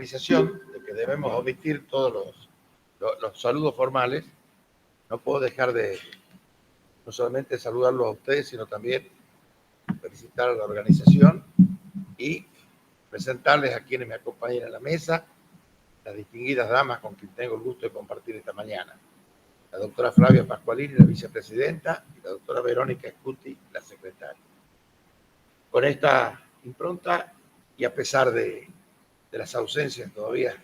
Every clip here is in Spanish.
De que debemos omitir todos los saludos formales, no puedo dejar de no solamente saludarlos a ustedes, sino también felicitar a la organización y presentarles a quienes me acompañan en la mesa, las distinguidas damas con quien tengo el gusto de compartir esta mañana. La doctora Flavia Pascualini, la vicepresidenta, y la doctora Verónica Scuti, la secretaria. Con esta impronta, y a pesar de las ausencias todavía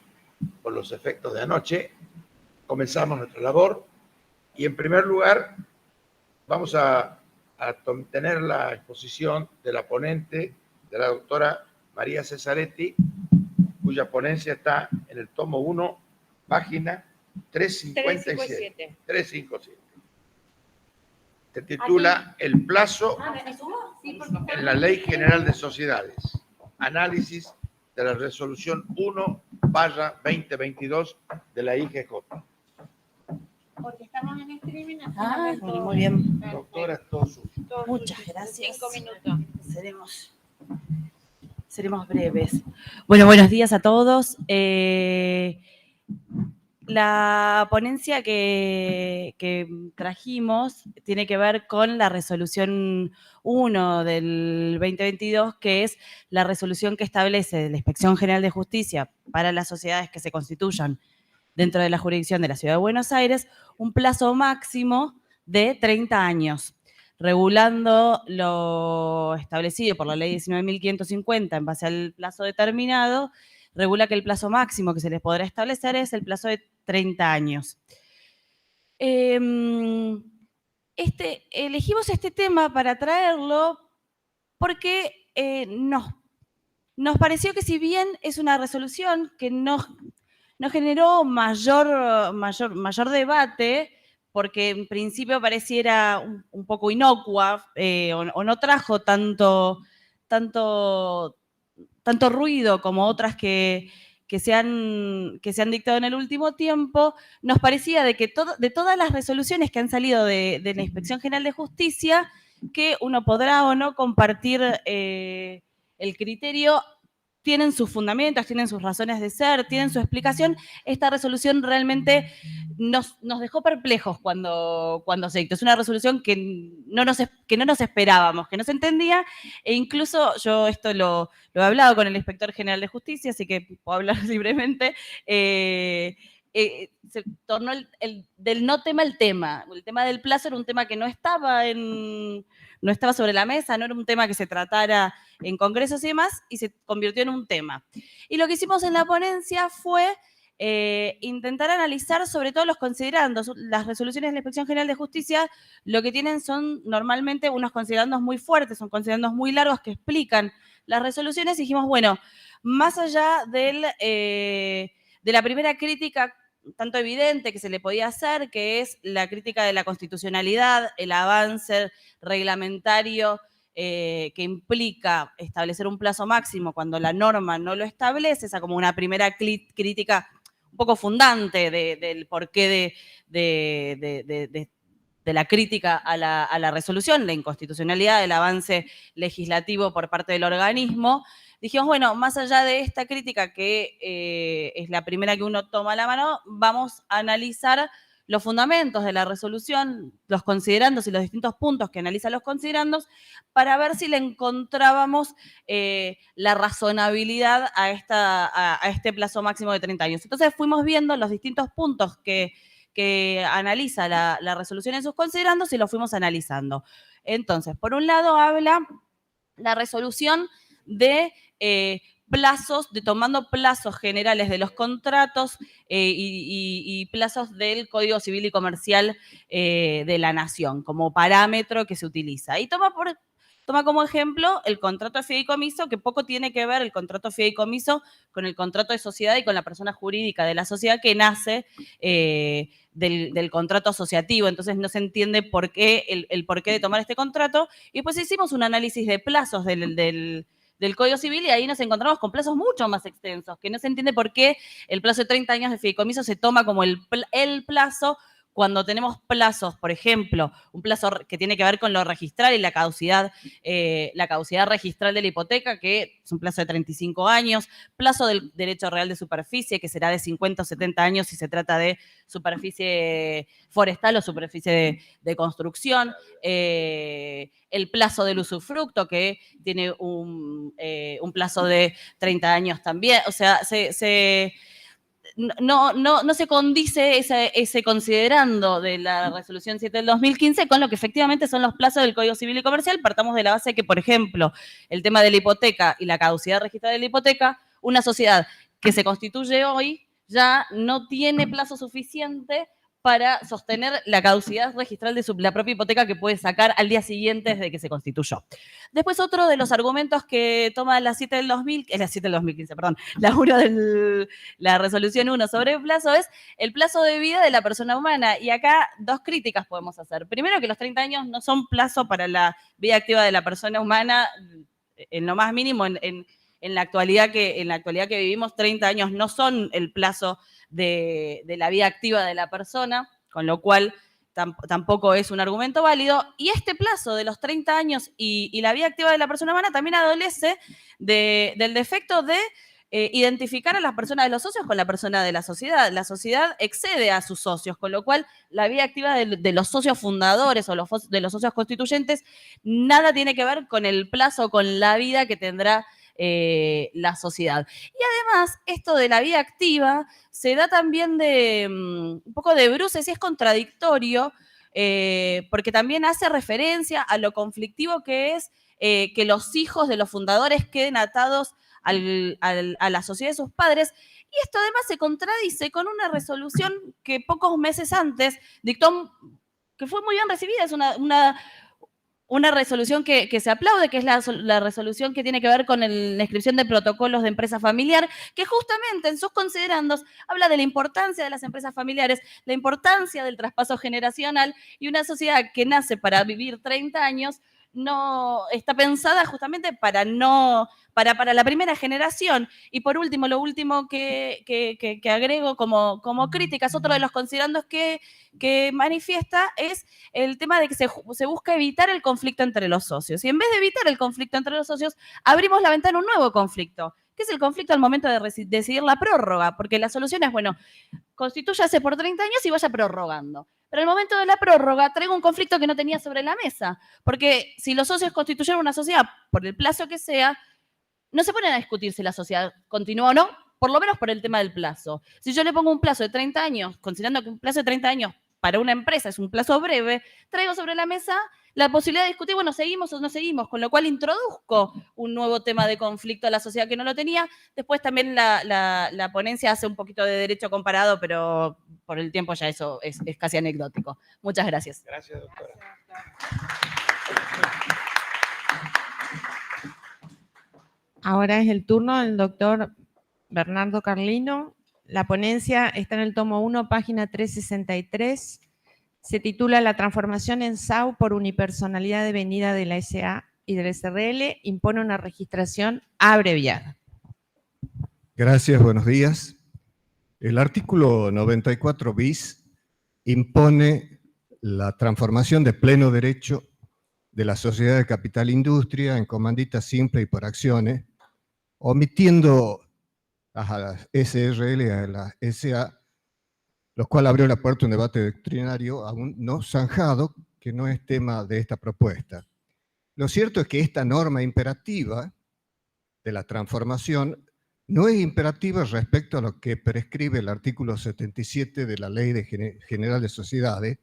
por los efectos de anoche, comenzamos nuestra labor y en primer lugar vamos a tener la exposición de la ponente, de la doctora María Cesaretti, cuya ponencia está en el tomo 1, página 357. 357. Se titula El plazo en la Ley General de Sociedades. Análisis de la resolución 1/2022 de la IGJ. Porque estamos en streaming. Muy bien. Doctora, todo suyo. Muchas gracias. 5 minutos. Seremos breves. Bueno, buenos días a todos. La ponencia que trajimos tiene que ver con la resolución 1 del 2022, que es la resolución que establece la Inspección General de Justicia para las sociedades que se constituyan dentro de la jurisdicción de la Ciudad de Buenos Aires, un plazo máximo de 30 años, regulando lo establecido por la Ley 19.550 en base al plazo determinado. Regula que el plazo máximo que se les podrá establecer es el plazo de 30 años. Elegimos este tema para traerlo porque nos pareció que, si bien es una resolución que no generó mayor debate, porque en principio pareciera un poco inocua o no trajo tanto ruido como otras que se han dictado en el último tiempo, nos parecía de que de todas las resoluciones que han salido de la Inspección General de Justicia, que uno podrá o no compartir el criterio, tienen sus fundamentos, tienen sus razones de ser, tienen su explicación. Esta resolución realmente nos dejó perplejos cuando se dictó. Es una resolución que no nos esperábamos, que no se entendía, e incluso yo esto lo he hablado con el Inspector General de Justicia, así que puedo hablar libremente. Se tornó del no tema el tema. El tema del plazo era un tema que no estaba sobre la mesa, no era un tema que se tratara en congresos y demás, y se convirtió en un tema. Y lo que hicimos en la ponencia fue intentar analizar sobre todo los considerandos. Las resoluciones de la Inspección General de Justicia lo que tienen son normalmente unos considerandos muy fuertes, son considerandos muy largos que explican las resoluciones, y dijimos, bueno, más allá de la primera crítica tanto evidente que se le podía hacer, que es la crítica de la constitucionalidad, el avance reglamentario que implica establecer un plazo máximo cuando la norma no lo establece, esa como una primera crítica un poco fundante del porqué de la crítica a la resolución, la inconstitucionalidad del avance legislativo por parte del organismo. Dijimos, bueno, más allá de esta crítica, que es la primera que uno toma a la mano, vamos a analizar los fundamentos de la resolución, los considerandos y los distintos puntos que analizan los considerandos, para ver si le encontrábamos la razonabilidad a este plazo máximo de 30 años. Entonces fuimos viendo los distintos puntos que analiza la resolución en sus considerandos y los fuimos analizando. Entonces, por un lado habla la resolución de tomando plazos generales de los contratos y plazos del Código Civil y Comercial de la Nación como parámetro que se utiliza. Y toma como ejemplo el contrato de fideicomiso, que poco tiene que ver el contrato de fideicomiso con el contrato de sociedad y con la persona jurídica de la sociedad que nace del contrato asociativo. Entonces no se entiende por qué el porqué de tomar este contrato. Y después hicimos un análisis de plazos del Código Civil, y ahí nos encontramos con plazos mucho más extensos, que no se entiende por qué el plazo de 30 años de fideicomiso se toma como el plazo cuando tenemos plazos, por ejemplo, un plazo que tiene que ver con lo registral y la caducidad registral de la hipoteca, que es un plazo de 35 años, plazo del derecho real de superficie, que será de 50 o 70 años si se trata de superficie forestal o superficie de construcción, el plazo del usufructo, que tiene un plazo de 30 años también. O sea, no se condice ese considerando de la resolución 7 del 2015 con lo que efectivamente son los plazos del Código Civil y Comercial. Partamos de la base que, por ejemplo, el tema de la hipoteca y la caducidad registrada de la hipoteca, una sociedad que se constituye hoy ya no tiene plazo suficiente para sostener la caducidad registral de la propia hipoteca que puede sacar al día siguiente desde que se constituyó. Después, otro de los argumentos que toma la 7 del 2015, perdón, la resolución 1 sobre el plazo es el plazo de vida de la persona humana. Y acá dos críticas podemos hacer. Primero, que los 30 años no son plazo para la vida activa de la persona humana en lo más mínimo. En la actualidad que vivimos, 30 años no son el plazo de la vida activa de la persona, con lo cual tampoco es un argumento válido. Y este plazo de los 30 años y la vida activa de la persona humana también adolece del defecto de identificar a las personas de los socios con la persona de la sociedad. La sociedad excede a sus socios, con lo cual la vida activa de los socios fundadores o de los socios constituyentes nada tiene que ver con el plazo, con la vida que tendrá la sociedad. Y además, esto de la vida activa se da también de un poco de bruces y es contradictorio porque también hace referencia a lo conflictivo que es que los hijos de los fundadores queden atados a la sociedad de sus padres. Y esto además se contradice con una resolución que pocos meses antes dictó, que fue muy bien recibida, es una resolución que se aplaude, que es la resolución que tiene que ver con la inscripción de protocolos de empresa familiar, que justamente en sus considerandos habla de la importancia de las empresas familiares, la importancia del traspaso generacional, y una sociedad que nace para vivir 30 años no está pensada justamente para la primera generación. Y por último, lo último que agrego como crítica, es otro de los considerandos que manifiesta, es el tema de que se busca evitar el conflicto entre los socios. Y en vez de evitar el conflicto entre los socios, abrimos la ventana a un nuevo conflicto, que es el conflicto al momento de decidir la prórroga, porque la solución es, bueno, constitúyase por 30 años y vaya prorrogando. Pero al momento de la prórroga traigo un conflicto que no tenía sobre la mesa, porque si los socios constituyeron una sociedad por el plazo que sea, no se ponen a discutir si la sociedad continúa o no, por lo menos por el tema del plazo. Si yo le pongo un plazo de 30 años, considerando que un plazo de 30 años para una empresa es un plazo breve, traigo sobre la mesa la posibilidad de discutir, bueno, seguimos o no seguimos, con lo cual introduzco un nuevo tema de conflicto a la sociedad que no lo tenía. Después también la ponencia hace un poquito de derecho comparado, pero por el tiempo ya eso es casi anecdótico. Muchas gracias. Gracias, doctora. Ahora es el turno del doctor Bernardo Carlino. La ponencia está en el tomo 1, página 363. Se titula La transformación en SAU por unipersonalidad devenida de la SA y del SRL impone una registración abreviada. Gracias, buenos días. El artículo 94 bis impone la transformación de pleno derecho de la sociedad de capital industria en comandita simple y por acciones, omitiendo a las SRL y a la SA, lo cual abrió la puerta a un debate doctrinario aún no zanjado, que no es tema de esta propuesta. Lo cierto es que esta norma imperativa de la transformación no es imperativa respecto a lo que prescribe el artículo 77 de la Ley General de Sociedades,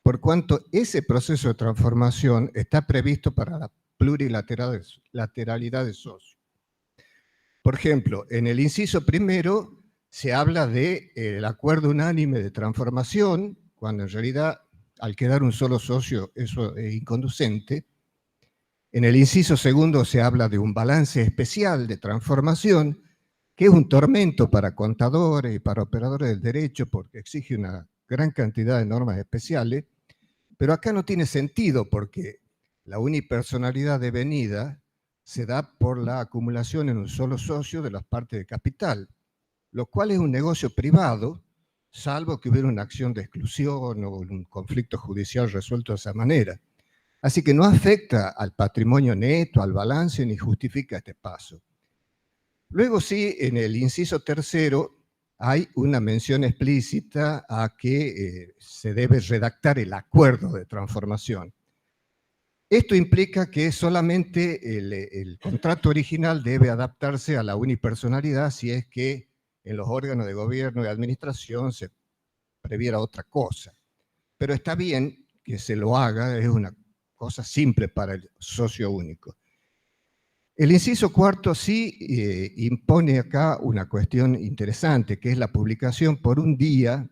por cuanto ese proceso de transformación está previsto para la plurilateralidad de socios. Por ejemplo, en el inciso primero se habla del acuerdo unánime de transformación, cuando en realidad al quedar un solo socio eso es inconducente. En el inciso segundo se habla de un balance especial de transformación, que es un tormento para contadores y para operadores del derecho porque exige una gran cantidad de normas especiales, pero acá no tiene sentido porque la unipersonalidad devenida se da por la acumulación en un solo socio de las partes de capital, lo cual es un negocio privado salvo que hubiera una acción de exclusión o un conflicto judicial resuelto de esa manera. Así que no afecta al patrimonio neto, al balance, ni justifica este paso. Luego sí, en el inciso tercero, hay una mención explícita a que se debe redactar el acuerdo de transformación. Esto implica que solamente el contrato original debe adaptarse a la unipersonalidad si es que en los órganos de gobierno y administración se previera otra cosa. Pero está bien que se lo haga, es una cosa simple para el socio único. El inciso cuarto sí impone acá una cuestión interesante, que es la publicación por un día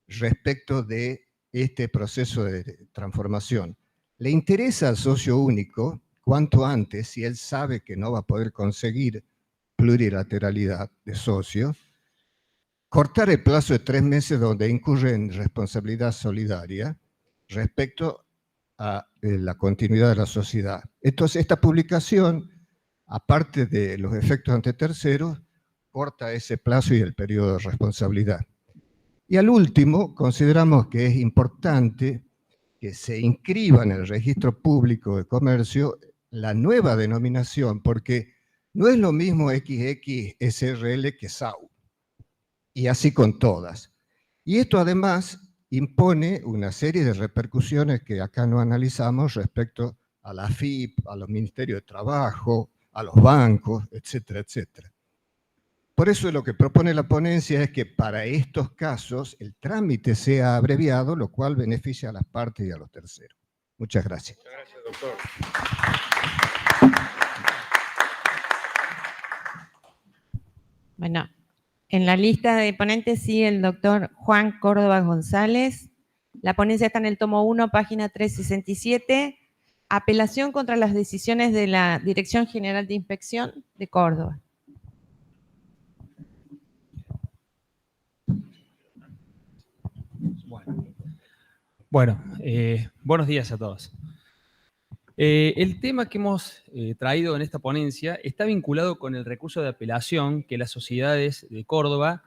respecto de este proceso de transformación. Le interesa al socio único, cuanto antes, si él sabe que no va a poder conseguir plurilateralidad de socios, cortar el plazo de 3 meses donde incurre en responsabilidad solidaria respecto a la continuidad de la sociedad. Entonces, esta publicación, aparte de los efectos ante terceros, corta ese plazo y el periodo de responsabilidad. Y al último, consideramos que es importante que se inscriba en el registro público de comercio la nueva denominación, porque no es lo mismo XX SRL que SAU, y así con todas. Y esto además impone una serie de repercusiones que acá no analizamos respecto a la AFIP, a los ministerios de trabajo, a los bancos, etcétera, etcétera. Por eso lo que propone la ponencia es que para estos casos el trámite sea abreviado, lo cual beneficia a las partes y a los terceros. Muchas gracias. Muchas gracias, doctor. Bueno, en la lista de ponentes sigue el doctor Juan Córdoba González. La ponencia está en el tomo 1, página 367. Apelación contra las decisiones de la Dirección General de Inspección de Córdoba. Bueno, buenos días a todos. El tema que hemos traído en esta ponencia está vinculado con el recurso de apelación que las sociedades de Córdoba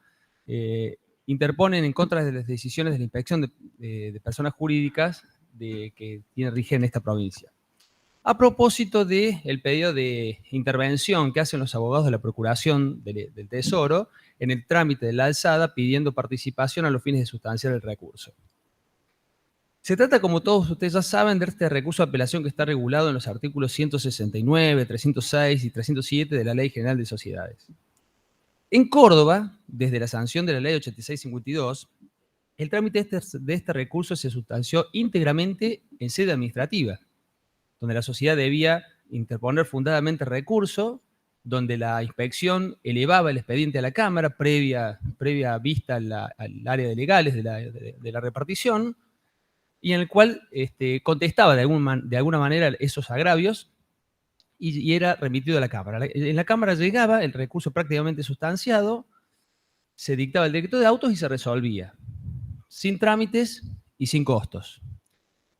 interponen en contra de las decisiones de la inspección de personas jurídicas que rigen esta provincia. A propósito del pedido de intervención que hacen los abogados de la Procuración del Tesoro en el trámite de la alzada pidiendo participación a los fines de sustanciar el recurso. Se trata, como todos ustedes ya saben, de este recurso de apelación que está regulado en los artículos 169, 306 y 307 de la Ley General de Sociedades. En Córdoba, desde la sanción de la Ley 8652, el trámite de este recurso se sustanció íntegramente en sede administrativa, donde la sociedad debía interponer fundadamente recurso, donde la inspección elevaba el expediente a la Cámara previa vista al área de legales de la repartición, y en el cual contestaba de alguna manera esos agravios y era remitido a la Cámara. En la Cámara llegaba el recurso prácticamente sustanciado, se dictaba el decreto de autos y se resolvía, sin trámites y sin costos.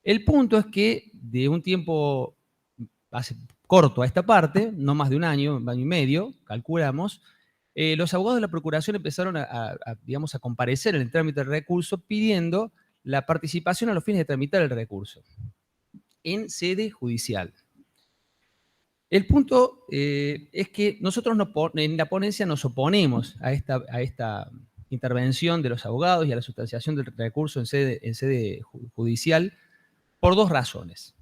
El punto es que de un tiempo corto a esta parte, no más de un año y medio, calculamos, los abogados de la Procuración empezaron a comparecer en el trámite del recurso pidiendo la participación a los fines de tramitar el recurso en sede judicial. El punto es que nosotros en la ponencia nos oponemos a esta intervención de los abogados y a la sustanciación del recurso en sede judicial por dos razones.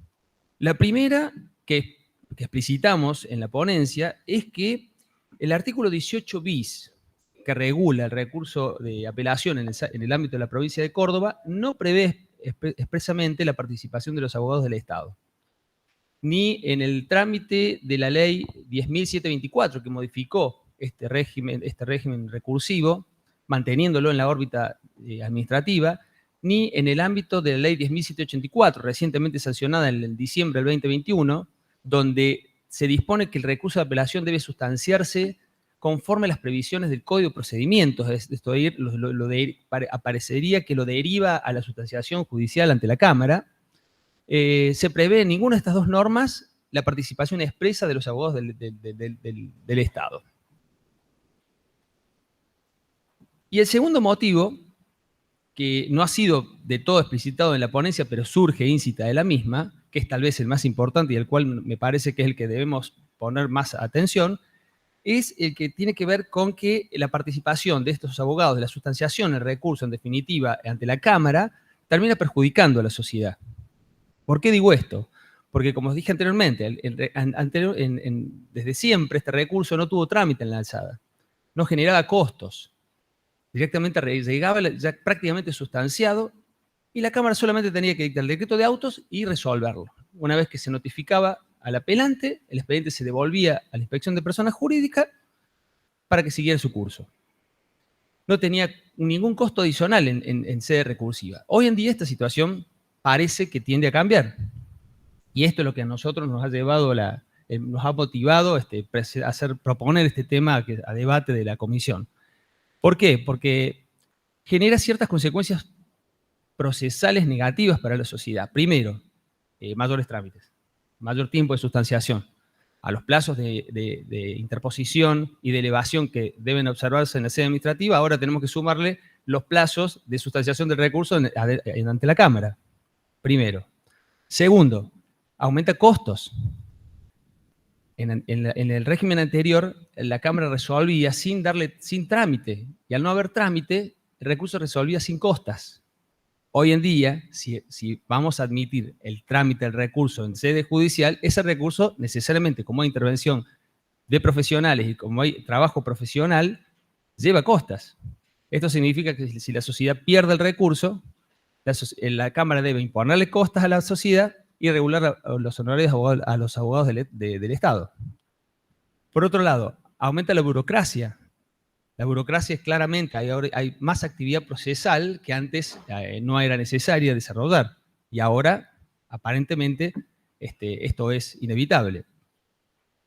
La primera, que explicitamos en la ponencia, es que el artículo 18 bis, que regula el recurso de apelación en el ámbito de la provincia de Córdoba, no prevé expresamente la participación de los abogados del Estado, ni en el trámite de la ley 10.724, que modificó este régimen recursivo, manteniéndolo en la órbita administrativa, ni en el ámbito de la ley 10.784, recientemente sancionada en diciembre del 2021, donde se dispone que el recurso de apelación debe sustanciarse conforme a las previsiones del Código de Procedimientos. Esto aparecería que lo deriva a la sustanciación judicial ante la Cámara. Se prevé en ninguna de estas dos normas la participación expresa de los abogados del Estado. Y el segundo motivo que no ha sido de todo explicitado en la ponencia, pero surge íncita de la misma, que es tal vez el más importante y el cual me parece que es el que debemos poner más atención, es el que tiene que ver con que la participación de estos abogados, de la sustanciación del recurso, en definitiva, ante la Cámara, termina perjudicando a la sociedad. ¿Por qué digo esto? Porque, como os dije anteriormente, desde siempre este recurso no tuvo trámite en la alzada, no generaba costos, directamente llegaba ya prácticamente sustanciado y la Cámara solamente tenía que dictar el decreto de autos y resolverlo. Una vez que se notificaba al apelante, el expediente se devolvía a la Inspección de Personas Jurídicas para que siguiera su curso. No tenía ningún costo adicional en sede recursiva. Hoy en día esta situación parece que tiende a cambiar. Y esto es lo que a nosotros nos ha llevado, nos ha motivado proponer este tema a debate de la comisión. ¿Por qué? Porque genera ciertas consecuencias procesales negativas para la sociedad. Primero, mayores trámites, mayor tiempo de sustanciación. A los plazos de interposición y de elevación que deben observarse en la sede administrativa, ahora tenemos que sumarle los plazos de sustanciación del recurso ante la Cámara. Primero. Segundo, aumenta costos. En el régimen anterior, la Cámara resolvía sin trámite, y al no haber trámite, el recurso resolvía sin costas. Hoy en día, si vamos a admitir el trámite del recurso en sede judicial, ese recurso necesariamente, como hay intervención de profesionales y como hay trabajo profesional, lleva costas. Esto significa que si la sociedad pierde el recurso, la Cámara debe imponerle costas a la sociedad y regular los honorarios a los abogados del Estado. Por otro lado, aumenta la burocracia. La burocracia es claramente, hay más actividad procesal que antes no era necesaria desarrollar. Y ahora, aparentemente, esto es inevitable.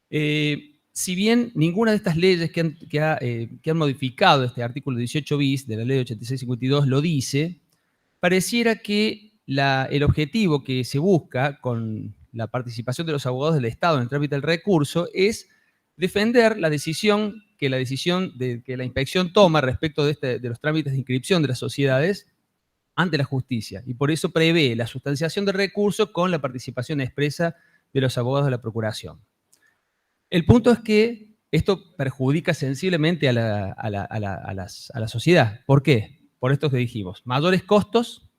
Si bien ninguna de estas leyes que han modificado este artículo 18 bis de la ley 8652 lo dice, pareciera que el objetivo que se busca con la participación de los abogados del Estado en el trámite del recurso es defender la decisión que la inspección toma respecto de los trámites de inscripción de las sociedades ante la justicia. Y por eso prevé la sustanciación del recurso con la participación expresa de los abogados de la Procuración. El punto es que esto perjudica sensiblemente a la sociedad. ¿Por qué? Por esto que dijimos, mayores costos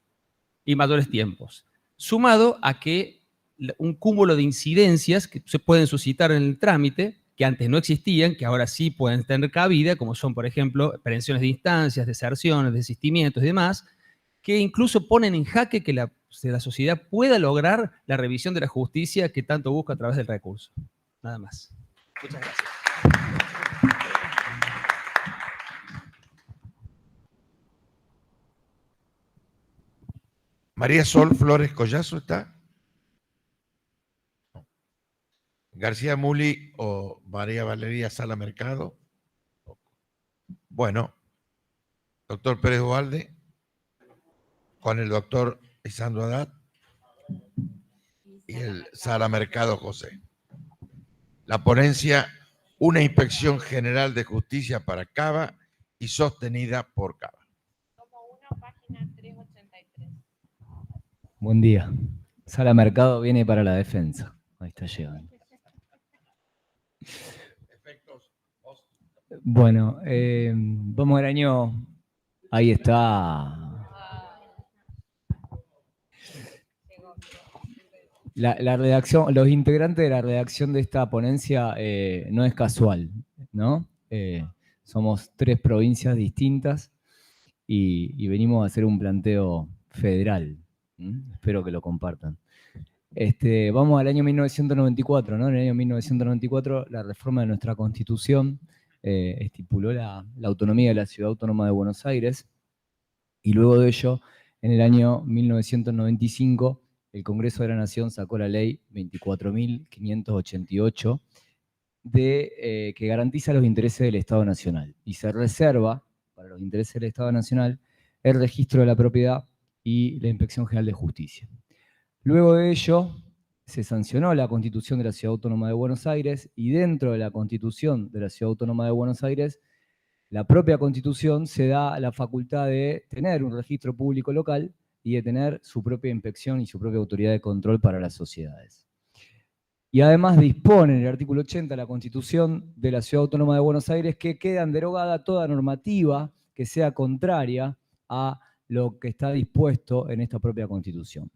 y mayores tiempos, sumado a que un cúmulo de incidencias que se pueden suscitar en el trámite, que antes no existían, que ahora sí pueden tener cabida, como son, por ejemplo, prevenciones de instancias, deserciones, desistimientos y demás, que incluso ponen en jaque que la sociedad pueda lograr la revisión de la justicia que tanto busca a través del recurso. Nada más. Muchas gracias. María Sol Flores Collazo está. García Muli o María Valeria Sala Mercado. Bueno, doctor Pérez Ubalde, con el doctor Isandro Haddad y el Sala Mercado José. La ponencia, una inspección general de justicia para Cava y sostenida por Cava. Tomo 1, página 383. Buen día. Sala Mercado viene para la defensa. Ahí está llegando. Bueno, vamos al año... Ahí está. La redacción, los integrantes de la redacción de esta ponencia no es casual, ¿no? Somos 3 provincias distintas y venimos a hacer un planteo federal. Espero que lo compartan. Vamos al año 1994, ¿no? En el año 1994 la reforma de nuestra Constitución estipuló la autonomía de la Ciudad Autónoma de Buenos Aires y luego de ello, en el año 1995, el Congreso de la Nación sacó la ley 24.588 que garantiza los intereses del Estado Nacional y se reserva para los intereses del Estado Nacional el registro de la propiedad y la Inspección General de Justicia. Luego de ello, se sancionó la Constitución de la Ciudad Autónoma de Buenos Aires y dentro de la Constitución de la Ciudad Autónoma de Buenos Aires la propia Constitución se da la facultad de tener un registro público local y de tener su propia inspección y su propia autoridad de control para las sociedades. Y además dispone en el artículo 80 de la Constitución de la Ciudad Autónoma de Buenos Aires que queda derogada toda normativa que sea contraria a lo que está dispuesto en esta propia Constitución.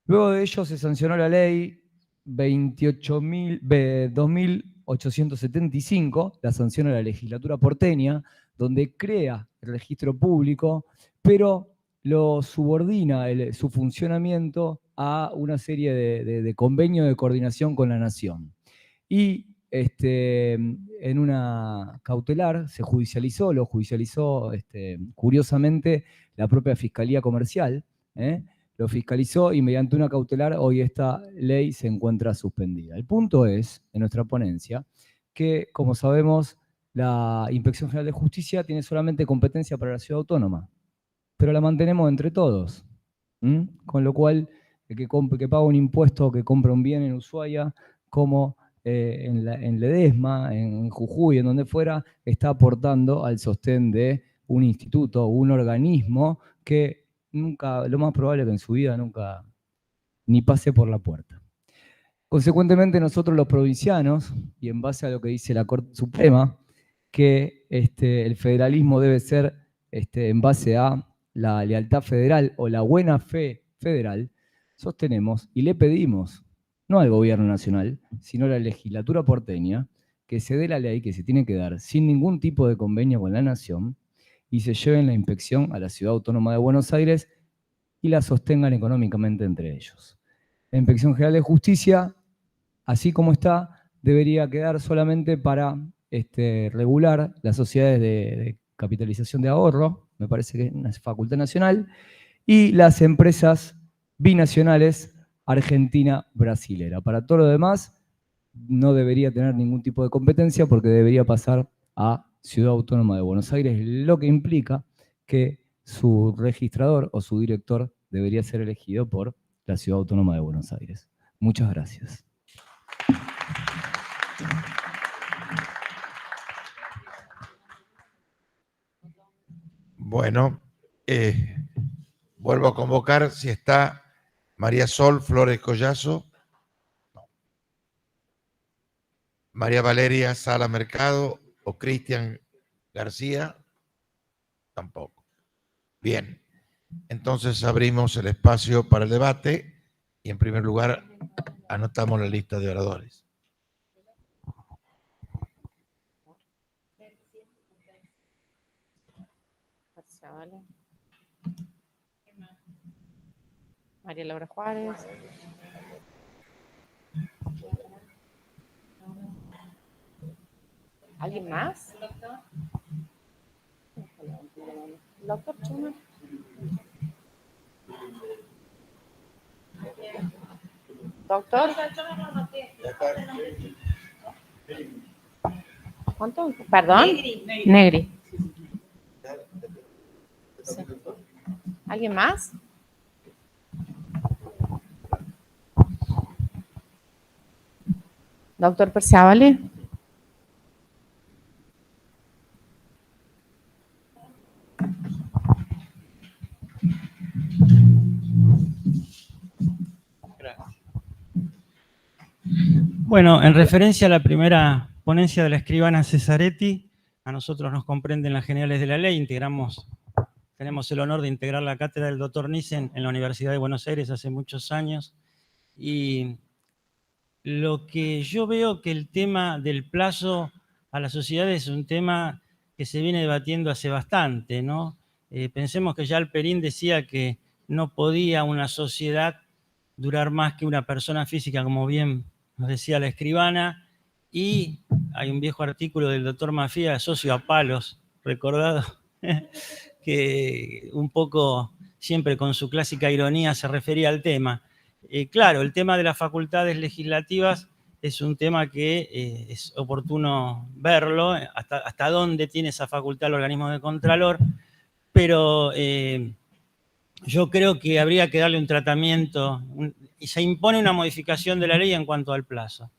Luego de ello se sancionó la ley 2875, la sanciona la legislatura porteña, donde crea el registro público, pero lo subordina su funcionamiento a una serie de convenios de coordinación con la nación. Y en una cautelar se judicializó, lo judicializó curiosamente la propia Fiscalía Comercial, lo fiscalizó y mediante una cautelar hoy esta ley se encuentra suspendida. El punto es, en nuestra ponencia, que como sabemos la Inspección General de Justicia tiene solamente competencia para la ciudad autónoma, pero la mantenemos entre todos. Con lo cual, el que paga un impuesto o que compra un bien en Ushuaia, como en Ledesma, en Jujuy, en donde fuera, está aportando al sostén de un instituto o un organismo que nunca, lo más probable es que en su vida nunca ni pase por la puerta. Consecuentemente, nosotros los provincianos, y en base a lo que dice la Corte Suprema, que el federalismo debe ser en base a la lealtad federal o la buena fe federal, sostenemos y le pedimos, no al gobierno nacional, sino a la legislatura porteña, que se dé la ley que se tiene que dar sin ningún tipo de convenio con la nación y se lleven la inspección a la Ciudad Autónoma de Buenos Aires y la sostengan económicamente entre ellos. La Inspección General de Justicia, así como está, debería quedar solamente para regular las sociedades de capitalización de ahorro, me parece que es una facultad nacional, y las empresas binacionales argentina-brasilera. Para todo lo demás, no debería tener ningún tipo de competencia porque debería pasar a Ciudad Autónoma de Buenos Aires, lo que implica que su registrador o su director debería ser elegido por la Ciudad Autónoma de Buenos Aires. Muchas gracias. Bueno, vuelvo a convocar si está María Sol Flores Collazo, no. María Valeria Sala Mercado o Cristian García, tampoco. Bien, entonces abrimos el espacio para el debate y en primer lugar anotamos la lista de oradores. María Laura Juárez. ¿Alguien más? Doctor Chuma. Doctor. ¿Cuánto? ¿Perdón? Negri. Sí. ¿Alguien más? Doctor Perciavale. Bueno, en referencia a la primera ponencia de la escribana Cesaretti, a nosotros nos comprenden las generales de la ley, tenemos el honor de integrar la cátedra del doctor Nissen en la Universidad de Buenos Aires hace muchos años, y lo que yo veo que el tema del plazo a la sociedad es un tema que se viene debatiendo hace bastante, ¿no? Pensemos que ya Alperín decía que no podía una sociedad durar más que una persona física, como bien nos decía la escribana, y hay un viejo artículo del doctor Mafía, socio a palos, recordado, que un poco siempre con su clásica ironía se refería al tema. Claro, el tema de las facultades legislativas es un tema que es oportuno verlo, hasta dónde tiene esa facultad el organismo de Contralor, pero yo creo que habría que darle un tratamiento, y se impone una modificación de la ley en cuanto al plazo.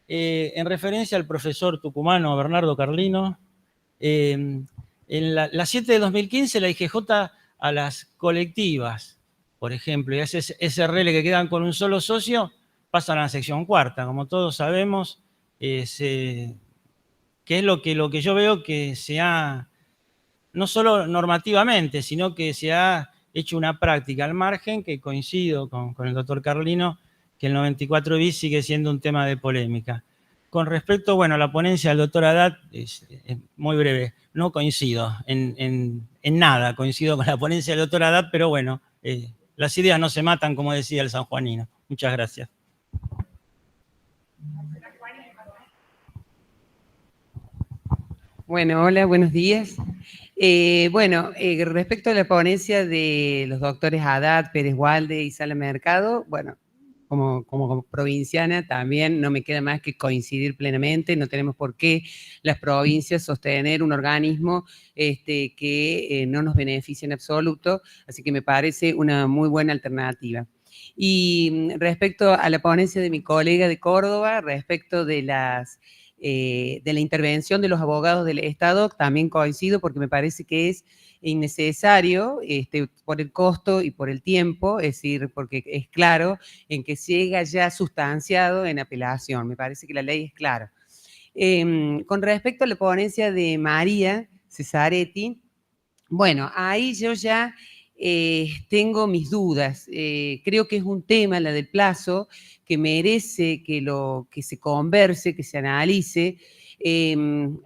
En referencia al profesor tucumano Bernardo Carlino, En la 7 de 2015, la IGJ a las colectivas, por ejemplo, y a esas SRL que quedan con un solo socio, pasan a la sección cuarta. Como todos sabemos, que es lo que yo veo que se ha, no solo normativamente, sino que se ha hecho una práctica al margen, que coincido con el doctor Carlino, que el 94 bis sigue siendo un tema de polémica. Con respecto, bueno, a la ponencia del doctor Haddad, es muy breve, no coincido en nada, coincido con la ponencia del doctor Haddad, pero bueno, las ideas no se matan, como decía el sanjuanino. Muchas gracias. Bueno, hola, buenos días. Respecto a la ponencia de los doctores Haddad, Pérez Walde y Sala Mercado, bueno, como provinciana también no me queda más que coincidir plenamente. No tenemos por qué las provincias sostener un organismo que no nos beneficie en absoluto, así que me parece una muy buena alternativa. Y respecto a la ponencia de mi colega de Córdoba, respecto de la intervención de los abogados del Estado, también coincido porque me parece que es innecesario por el costo y por el tiempo, es decir, porque es claro en que llega ya sustanciado en apelación. Me parece que la ley es clara. Con respecto a la ponencia de María Cesaretti, bueno, ahí yo ya tengo mis dudas. Creo que es un tema, la del plazo, que merece que se converse, que se analice.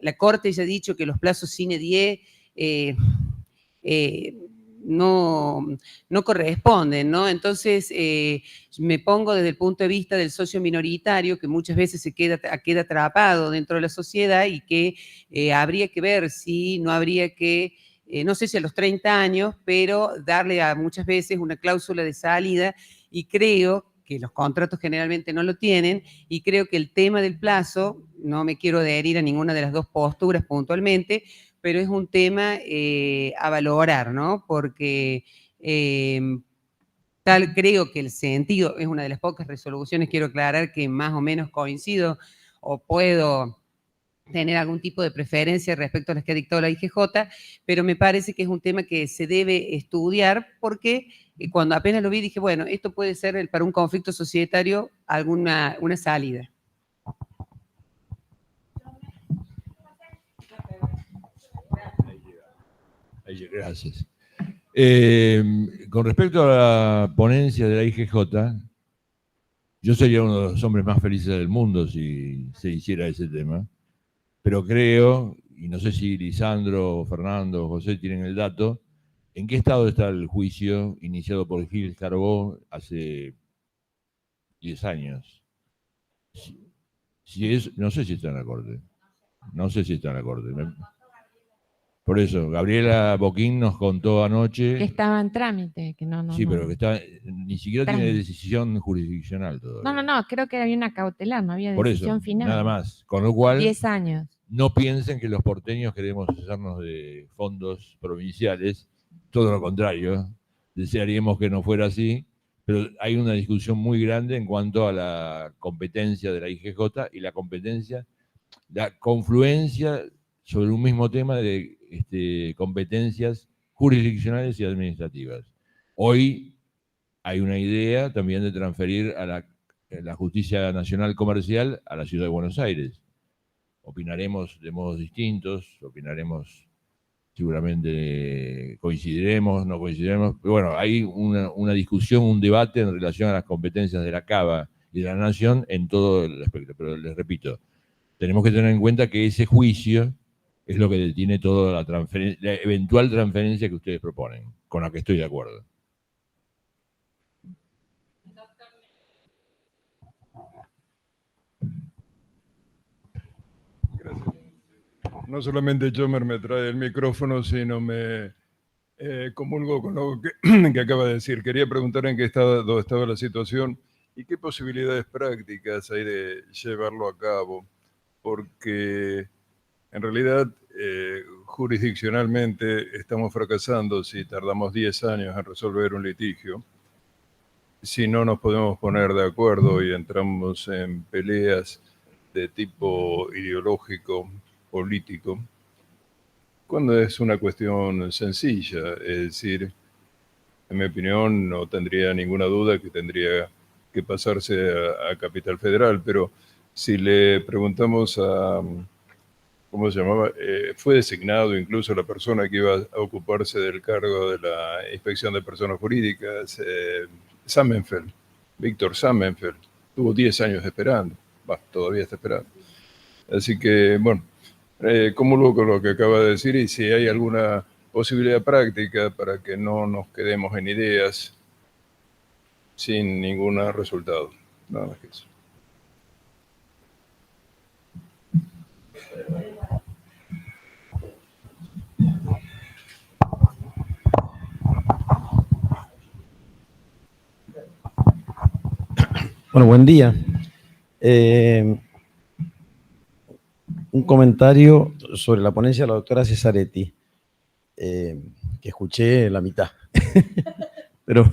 La Corte ya ha dicho que los plazos sine die no corresponden, ¿no? Entonces, me pongo desde el punto de vista del socio minoritario, que muchas veces se queda atrapado dentro de la sociedad y que habría que ver si no habría que, no sé si a los 30 años, pero darle a muchas veces una cláusula de salida, y creo que los contratos generalmente no lo tienen, y creo que el tema del plazo, no me quiero adherir a ninguna de las dos posturas puntualmente, pero es un tema a valorar, ¿no? Porque creo que el sentido es una de las pocas resoluciones, quiero aclarar, que más o menos coincido o puedo tener algún tipo de preferencia respecto a las que ha dictado la IGJ, pero me parece que es un tema que se debe estudiar porque cuando apenas lo vi dije, bueno, esto puede ser para un conflicto societario una salida. Gracias. Con respecto a la ponencia de la IGJ, yo sería uno de los hombres más felices del mundo si se hiciera ese tema, pero creo, y no sé si Lisandro, Fernando o José tienen el dato, ¿en qué estado está el juicio iniciado por Gil Carbó hace 10 años? No sé si está en la Corte. No sé si está en la Corte. Por eso, Gabriela Boquín nos contó anoche... Que estaba en trámite, que no. Sí, pero que ni siquiera tiene decisión jurisdiccional todavía. No, creo que había una cautelar, no había Por decisión eso, final. nada más. Con lo cual, 10 años. No piensen que los porteños queremos hacernos de fondos provinciales, todo lo contrario, desearíamos que no fuera así, pero hay una discusión muy grande en cuanto a la competencia de la IGJ y la confluencia sobre un mismo tema de competencias jurisdiccionales y administrativas. Hoy hay una idea también de transferir a la Justicia Nacional Comercial a la Ciudad de Buenos Aires. Opinaremos de modos distintos, seguramente coincidiremos, no coincidiremos, pero bueno, hay una discusión, un debate en relación a las competencias de la CABA y de la Nación en todo el aspecto, pero les repito, tenemos que tener en cuenta que ese juicio es lo que detiene toda la eventual transferencia que ustedes proponen, con la que estoy de acuerdo. Gracias. No solamente Chomer me trae el micrófono, sino me comulgo con lo que acaba de decir. Quería preguntar en qué estado estaba la situación y qué posibilidades prácticas hay de llevarlo a cabo, porque en realidad jurisdiccionalmente estamos fracasando si tardamos 10 años en resolver un litigio. Si no nos podemos poner de acuerdo y entramos en peleas de tipo ideológico, político, cuando es una cuestión sencilla. Es decir, en mi opinión, no tendría ninguna duda que tendría que pasarse a Capital Federal, pero si le preguntamos a, ¿cómo se llamaba? Fue designado incluso la persona que iba a ocuparse del cargo de la inspección de personas jurídicas, Samenfeld, Víctor Samenfeld, tuvo 10 años esperando, todavía está esperando. Así que, bueno, comulgo con lo que acaba de decir, y si hay alguna posibilidad práctica para que no nos quedemos en ideas sin ningún resultado. Nada más que eso. Bueno, buen día. Un comentario sobre la ponencia de la doctora Cesaretti, que escuché la mitad, pero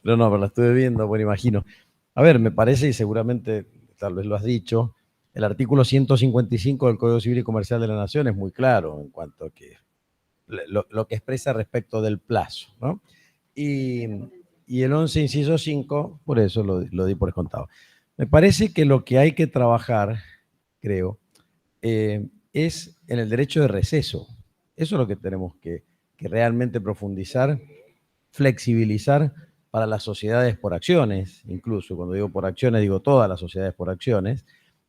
la estuve viendo, bueno, imagino. A ver, me parece, y seguramente tal vez lo has dicho, el artículo 155 del Código Civil y Comercial de la Nación es muy claro en cuanto a que lo que expresa respecto del plazo, ¿no? Y el 11, inciso 5, por eso lo di por descontado. Me parece que lo que hay que trabajar, creo, es en el derecho de receso. Eso es lo que tenemos que realmente profundizar, flexibilizar para las sociedades por acciones, incluso cuando digo por acciones, digo todas las sociedades por acciones,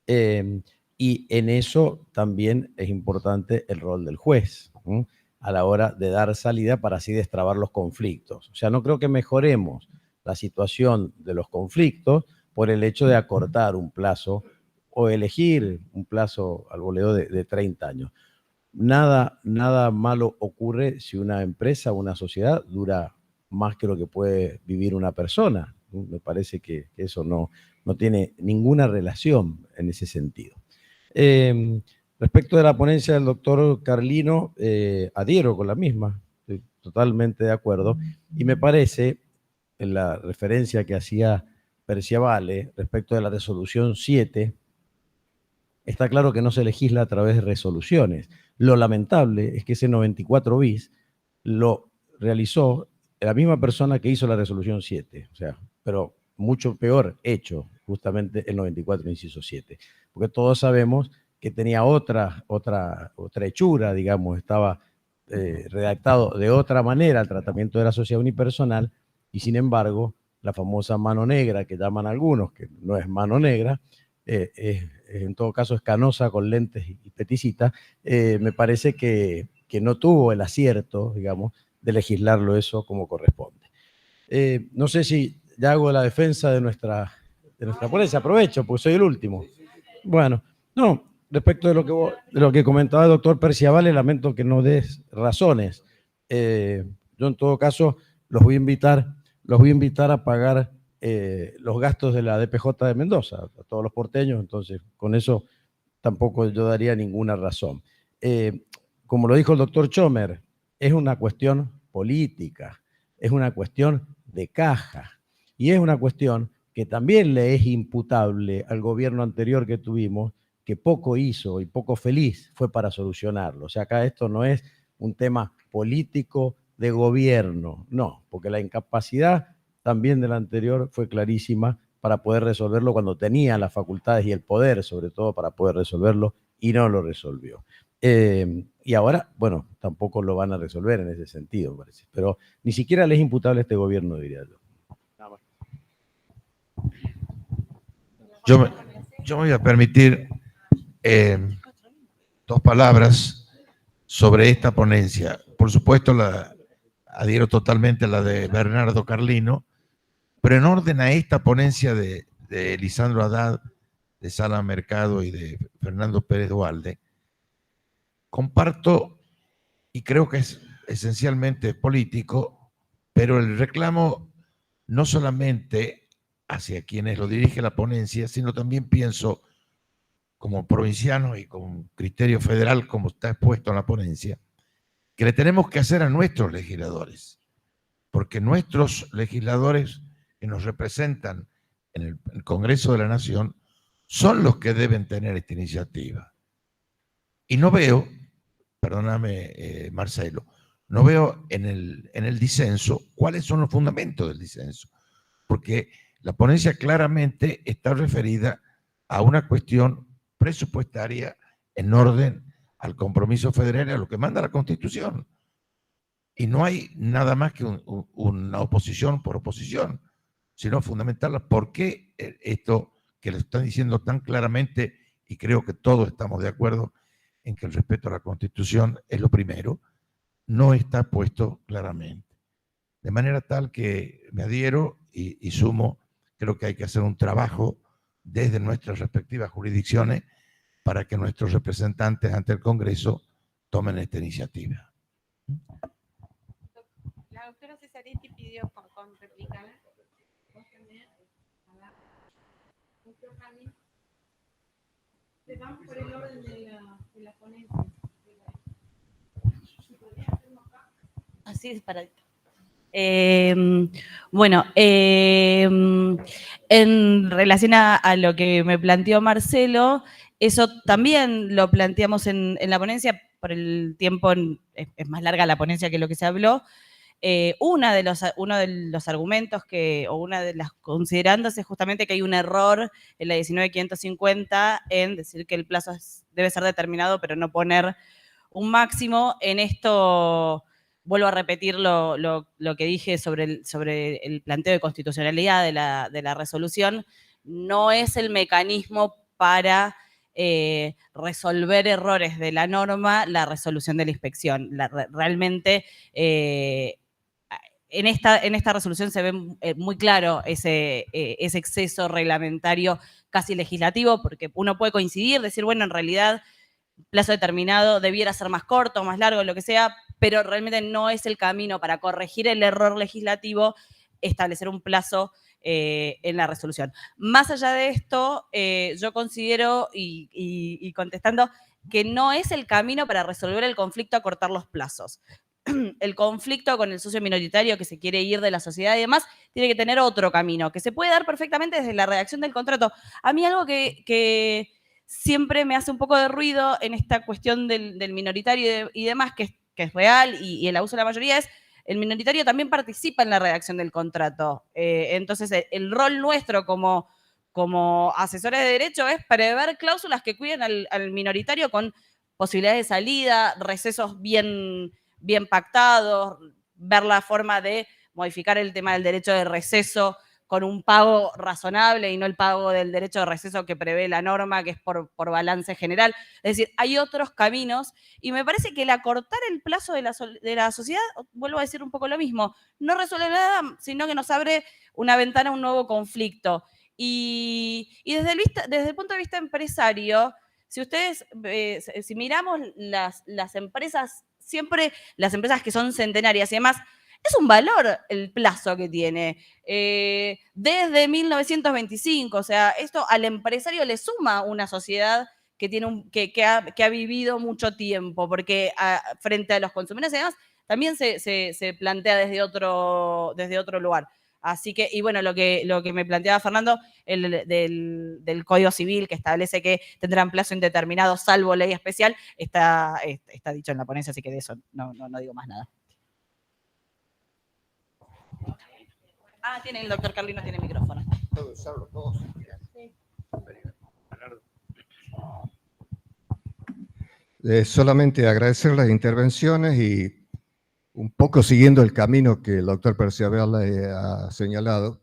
y en eso también es importante el rol del juez, ¿sí?, a la hora de dar salida para así destrabar los conflictos. O sea, no creo que mejoremos la situación de los conflictos por el hecho de acortar un plazo o elegir un plazo al voleo de 30 años. Nada malo ocurre si una empresa o una sociedad dura más que lo que puede vivir una persona. Me parece que eso no tiene ninguna relación en ese sentido. Respecto de la ponencia del doctor Carlino, adhiero con la misma, estoy totalmente de acuerdo, y me parece, en la referencia que hacía Perciavale respecto de la resolución 7, está claro que no se legisla a través de resoluciones. Lo lamentable es que ese 94 bis lo realizó la misma persona que hizo la resolución 7, o sea, pero mucho peor hecho justamente el 94 inciso 7, porque todos sabemos que tenía otra hechura, digamos, estaba redactado de otra manera el tratamiento de la sociedad unipersonal, y sin embargo, la famosa mano negra que llaman algunos, que no es mano negra, en todo caso es canosa con lentes y peticita, me parece que no tuvo el acierto, digamos, de legislarlo eso como corresponde. No sé si ya hago la defensa de nuestra ponencia, aprovecho, porque soy el último. Bueno, no, respecto de lo que comentaba el doctor Perciavale, lamento que no des razones. Yo en todo caso los voy a invitar a pagar los gastos de la DPJ de Mendoza, a todos los porteños, entonces con eso tampoco yo daría ninguna razón. Como lo dijo el doctor Chomer, es una cuestión política, es una cuestión de caja, y es una cuestión que también le es imputable al gobierno anterior que tuvimos, que poco hizo y poco feliz fue para solucionarlo. O sea, acá esto no es un tema político de gobierno, no, porque la incapacidad también del anterior fue clarísima para poder resolverlo cuando tenía las facultades y el poder, sobre todo, para poder resolverlo, y no lo resolvió. Y ahora, bueno, tampoco lo van a resolver en ese sentido, me parece. Pero ni siquiera le es imputable a este gobierno, diría yo. Yo me voy a permitir 2 palabras sobre esta ponencia. Por supuesto, adhiero totalmente a la de Bernardo Carlino, pero en orden a esta ponencia de Lisandro Haddad, de Sala Mercado y de Fernando Pérez Duhalde, comparto, y creo que es esencialmente político, pero el reclamo no solamente hacia quienes lo dirige la ponencia, sino también pienso como provinciano y con criterio federal, como está expuesto en la ponencia, que le tenemos que hacer a nuestros legisladores, porque nuestros legisladores que nos representan en el Congreso de la Nación son los que deben tener esta iniciativa. Y no veo, perdóname, Marcelo, no veo en el disenso cuáles son los fundamentos del disenso, porque la ponencia claramente está referida a una cuestión presupuestaria en orden al compromiso federal y a lo que manda la Constitución. Y no hay nada más que una oposición por oposición, sino fundamental por qué esto que le están diciendo tan claramente, y creo que todos estamos de acuerdo en que el respeto a la Constitución es lo primero, no está puesto claramente. De manera tal que me adhiero y sumo, creo que hay que hacer un trabajo desde nuestras respectivas jurisdicciones para que nuestros representantes ante el Congreso tomen esta iniciativa. La doctora Cesaretti pidió con replicar. Vamos por el orden de la ponencia. Así es, paradito. Bueno, en relación a lo que me planteó Marcelo, eso también lo planteamos en la ponencia, por el tiempo es más larga la ponencia que lo que se habló. Uno de los argumentos o una de las considerandas es justamente que hay un error en la 19.550 en decir que el plazo debe ser determinado, pero no poner un máximo. En esto vuelvo a repetir lo que dije sobre el planteo de constitucionalidad de la resolución. No es el mecanismo para resolver errores de la norma la resolución de la inspección. Realmente en esta resolución se ve muy claro ese exceso reglamentario casi legislativo, porque uno puede coincidir, decir, bueno, en realidad plazo determinado debiera ser más corto, más largo, lo que sea, pero realmente no es el camino para corregir el error legislativo establecer un plazo en la resolución. Más allá de esto, yo considero, y contestando, que no es el camino para resolver el conflicto acortar los plazos. El conflicto con el socio minoritario que se quiere ir de la sociedad y demás, tiene que tener otro camino, que se puede dar perfectamente desde la redacción del contrato. A mí algo que siempre me hace un poco de ruido en esta cuestión del minoritario y demás, que es real y el abuso de la mayoría, es el minoritario también participa en la redacción del contrato. Entonces, el rol nuestro como asesores de derecho es prever cláusulas que cuiden al minoritario con posibilidades de salida, recesos bien pactados, ver la forma de modificar el tema del derecho de receso con un pago razonable y no el pago del derecho de receso que prevé la norma, que es por balance general. Es decir, hay otros caminos y me parece que el acortar el plazo de la sociedad, vuelvo a decir un poco lo mismo, no resuelve nada, sino que nos abre una ventana a un nuevo conflicto. Y desde el punto de vista empresario, si ustedes, si miramos las empresas, siempre las empresas que son centenarias y demás, es un valor el plazo que tiene. Desde 1925, o sea, esto al empresario le suma una sociedad que, que ha vivido mucho tiempo, porque frente a los consumidores y demás, también se plantea desde otro lugar. Así que, y bueno, lo que me planteaba Fernando, del Código Civil, que establece que tendrán plazo indeterminado, salvo ley especial, está dicho en la ponencia, así que de eso no digo más nada. Tiene el doctor Carlino, tiene micrófono. Todos. Solamente agradecer las intervenciones y un poco siguiendo el camino que el doctor Perciabel ha señalado,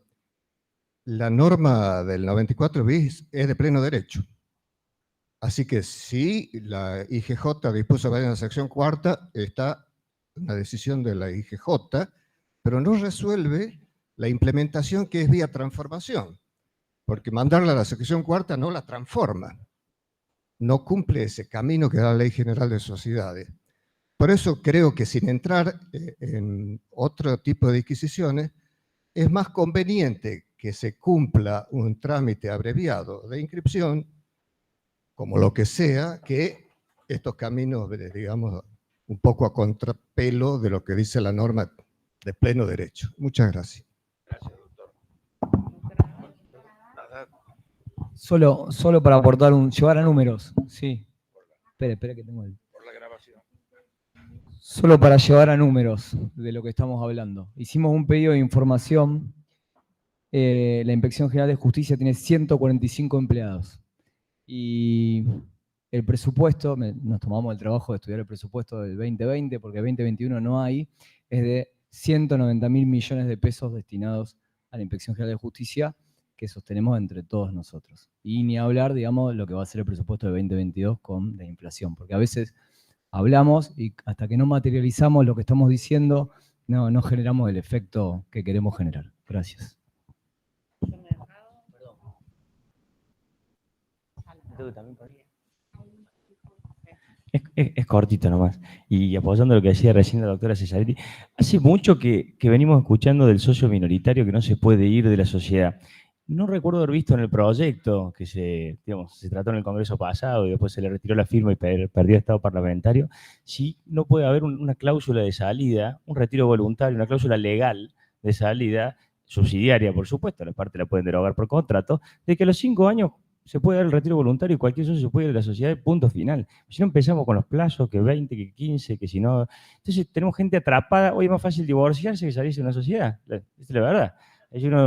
la norma del 94 bis es de pleno derecho. Así que si la IGJ dispuso a en la sección cuarta, está una decisión de la IGJ, pero no resuelve la implementación que es vía transformación, porque mandarla a la sección cuarta no la transforma, no cumple ese camino que da la Ley General de Sociedades. Por eso creo que sin entrar en otro tipo de disquisiciones, es más conveniente que se cumpla un trámite abreviado de inscripción, como lo que sea, que estos caminos, digamos, un poco a contrapelo de lo que dice la norma de pleno derecho. Muchas gracias. Gracias, doctor. Solo para aportar llevar a números, sí. Espera que tengo el... Por la grabación. Solo para llevar a números de lo que estamos hablando. Hicimos un pedido de información. La Inspección General de Justicia tiene 145 empleados. Y el presupuesto, nos tomamos el trabajo de estudiar el presupuesto del 2020, porque el 2021 no hay, es de 190.000 millones de pesos destinados a la Inspección General de Justicia, que sostenemos entre todos nosotros. Y ni hablar, digamos, lo que va a ser el presupuesto de 2022 con la inflación, porque a veces hablamos y hasta que no materializamos lo que estamos diciendo, no generamos el efecto que queremos generar. Gracias. Es cortito nomás. Y apoyando lo que decía recién la doctora Cesaretti, hace mucho que venimos escuchando del socio minoritario que no se puede ir de la sociedad. No recuerdo haber visto en el proyecto que se trató en el Congreso pasado y después se le retiró la firma y perdió estado parlamentario, si no puede haber una cláusula de salida, un retiro voluntario, una cláusula legal de salida, subsidiaria por supuesto, la parte la pueden derogar por contrato, de que a los 5 años se puede dar el retiro voluntario y cualquier socio se puede ir de la sociedad, punto final. Si no empezamos con los plazos, que 20, que 15, que si no... Entonces tenemos gente atrapada, hoy es más fácil divorciarse que salirse de una sociedad, esa es la verdad.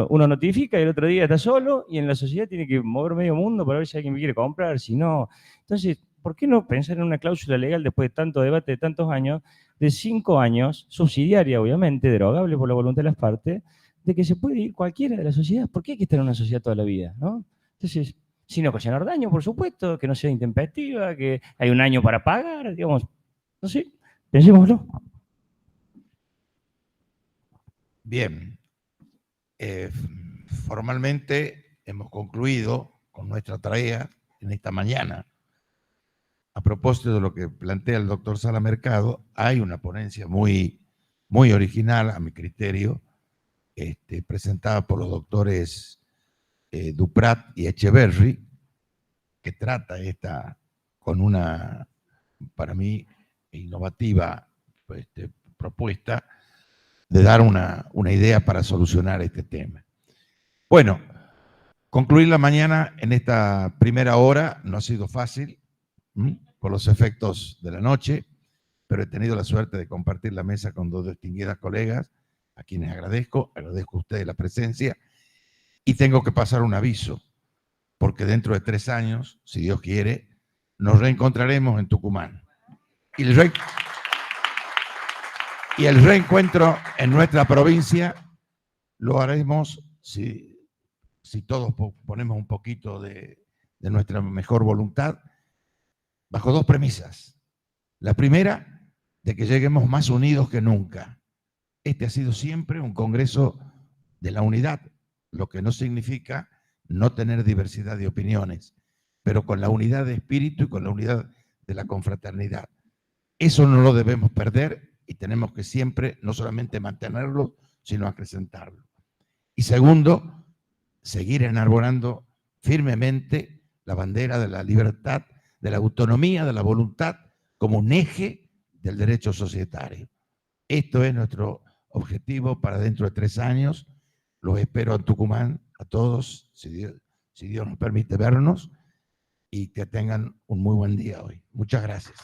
Uno notifica y el otro día está solo y en la sociedad tiene que mover medio mundo para ver si alguien me quiere comprar, si no. Entonces, ¿por qué no pensar en una cláusula legal después de tanto debate, de tantos años, de 5 años, subsidiaria obviamente, derogable por la voluntad de las partes, de que se puede ir cualquiera de la sociedad? ¿Por qué hay que estar en una sociedad toda la vida? ¿No? Entonces, sin ocasionar daño, por supuesto, que no sea intempestiva, que hay un año para pagar, digamos, no sé, pensémoslo. Bien. Formalmente hemos concluido con nuestra tarea en esta mañana. A propósito de lo que plantea el doctor Sala Mercado, hay una ponencia muy original, a mi criterio, presentada por los doctores Duprat y Echeverry, que trata con una, para mí, innovativa propuesta de dar una idea para solucionar este tema. Bueno, concluir la mañana en esta primera hora no ha sido fácil, por los efectos de la noche, pero he tenido la suerte de compartir la mesa con 2 distinguidas colegas, a quienes agradezco a ustedes la presencia, y tengo que pasar un aviso, porque dentro de 3 años, si Dios quiere, nos reencontraremos en Tucumán. Y el reencuentro en nuestra provincia lo haremos si todos ponemos un poquito de nuestra mejor voluntad, bajo 2 premisas. La primera, de que lleguemos más unidos que nunca. Este ha sido siempre un congreso de la unidad, lo que no significa no tener diversidad de opiniones, pero con la unidad de espíritu y con la unidad de la confraternidad. Eso no lo debemos perder y tenemos que siempre no solamente mantenerlo, sino acrecentarlo. Y segundo, seguir enarbolando firmemente la bandera de la libertad, de la autonomía, de la voluntad, como un eje del derecho societario. Esto es nuestro objetivo para dentro de 3 años. Los espero en Tucumán a todos, si Dios nos permite vernos, y que tengan un muy buen día hoy. Muchas gracias.